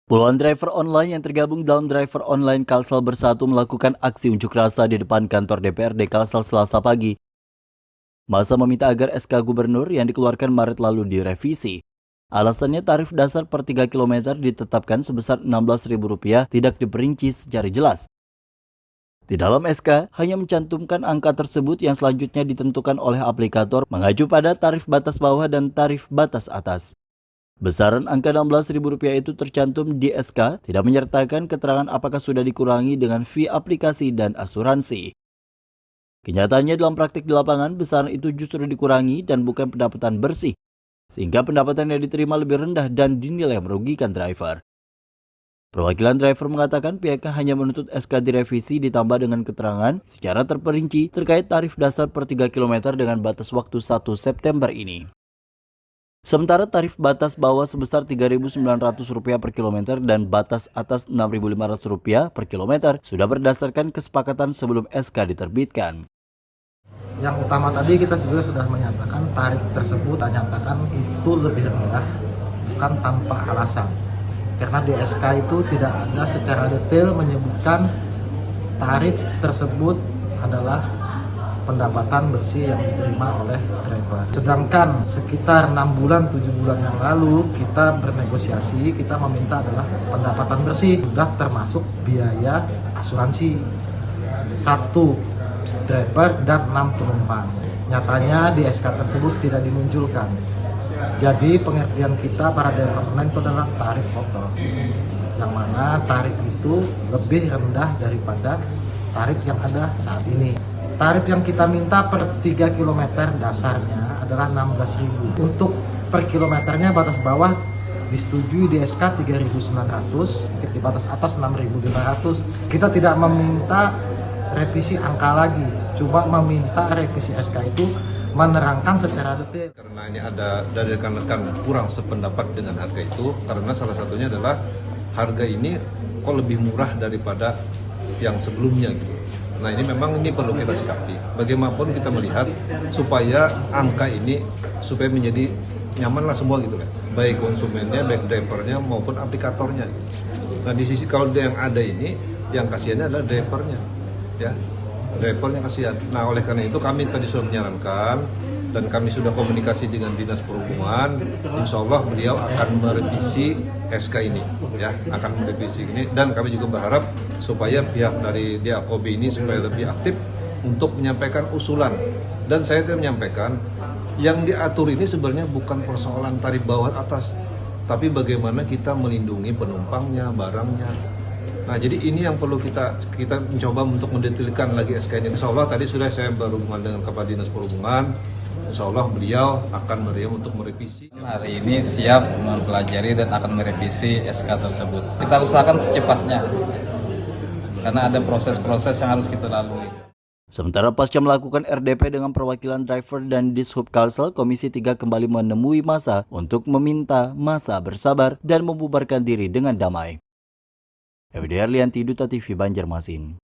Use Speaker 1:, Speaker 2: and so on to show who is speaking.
Speaker 1: Puluhan driver online yang tergabung dalam Driver Online Kalsel Bersatu melakukan aksi unjuk rasa di depan kantor DPRD Kalsel Selasa pagi. Masa meminta agar SK Gubernur yang dikeluarkan Maret lalu direvisi. Alasannya tarif dasar per 3 km ditetapkan sebesar Rp16.000 tidak diperinci secara jelas. Di dalam SK hanya mencantumkan angka tersebut yang selanjutnya ditentukan oleh aplikator mengacu pada tarif batas bawah dan tarif batas atas. Besaran angka Rp16.000 itu tercantum di SK, tidak menyertakan keterangan apakah sudah dikurangi dengan fee aplikasi dan asuransi. Kenyataannya dalam praktik di lapangan, besaran itu justru dikurangi dan bukan pendapatan bersih, sehingga pendapatan yang diterima lebih rendah dan dinilai merugikan driver. Perwakilan driver mengatakan pihaknya hanya menuntut SK direvisi ditambah dengan keterangan secara terperinci terkait tarif dasar per 3 km dengan batas waktu 1 September ini. Sementara tarif batas bawah sebesar Rp3.900 per kilometer dan batas atas Rp6.500 per kilometer sudah berdasarkan kesepakatan sebelum SK diterbitkan.
Speaker 2: Yang utama tadi kita juga sudah menyatakan tarif tersebut nyatakan itu lebih rendah bukan tanpa alasan. Karena di SK itu tidak ada secara detail menyebutkan tarif tersebut adalah pendapatan bersih yang diterima oleh driver. Sedangkan sekitar 6 bulan, 7 bulan yang lalu kita bernegosiasi, kita meminta adalah pendapatan bersih, sudah termasuk biaya asuransi 1 driver dan 6 penumpang. Nyatanya di SK tersebut tidak dimunculkan. Jadi pengertian kita para driver online itu adalah tarif kotor, yang mana tarif itu lebih rendah daripada tarif yang ada saat ini. Tarif yang kita minta per 3 km dasarnya adalah Rp16.000. Untuk per kilometernya batas bawah disetujui di SK Rp3.900, di batas atas Rp6.500. Kita tidak meminta revisi angka lagi, cuma meminta revisi SK itu menerangkan secara detail.
Speaker 3: Karena ini ada dari rekan-rekan kurang sependapat dengan harga itu, karena salah satunya adalah harga ini kok lebih murah daripada yang sebelumnya gitu. Nah ini memang ini perlu kita sikapi. Bagaimanapun kita melihat supaya angka ini supaya menjadi nyamanlah semua gitu kan. Baik konsumennya, baik drivernya maupun aplikatornya. Nah di sisi kalau yang ada ini, yang kasihannya adalah drivernya, ya. Drivernya kasihan. Nah oleh karena itu kami tadi sudah menyarankan dan kami sudah komunikasi dengan Dinas Perhubungan. Insya Allah beliau akan merevisi SK ini, ya, akan merevisi ini, dan kami juga berharap supaya pihak dari DAKOB ini supaya lebih aktif untuk menyampaikan usulan. Dan saya tidak menyampaikan yang diatur ini sebenarnya bukan persoalan tarif bawah atas, tapi bagaimana kita melindungi penumpangnya, barangnya. Nah, jadi ini yang perlu kita mencoba untuk mendetailkan lagi SK ini. Insya Allah tadi sudah saya berhubungan dengan Kepala Dinas Perhubungan. Insya Allah beliau akan meriam untuk merevisi.
Speaker 4: Hari ini siap mempelajari dan akan merevisi SK tersebut. Kita usahakan secepatnya, karena ada proses-proses yang harus kita lalui.
Speaker 1: Sementara pasca melakukan RDP dengan perwakilan driver dan Dishub Kalsel, Komisi 3 kembali menemui massa untuk meminta massa bersabar dan membubarkan diri dengan damai. FD Herlianti, Duta TV Banjarmasin.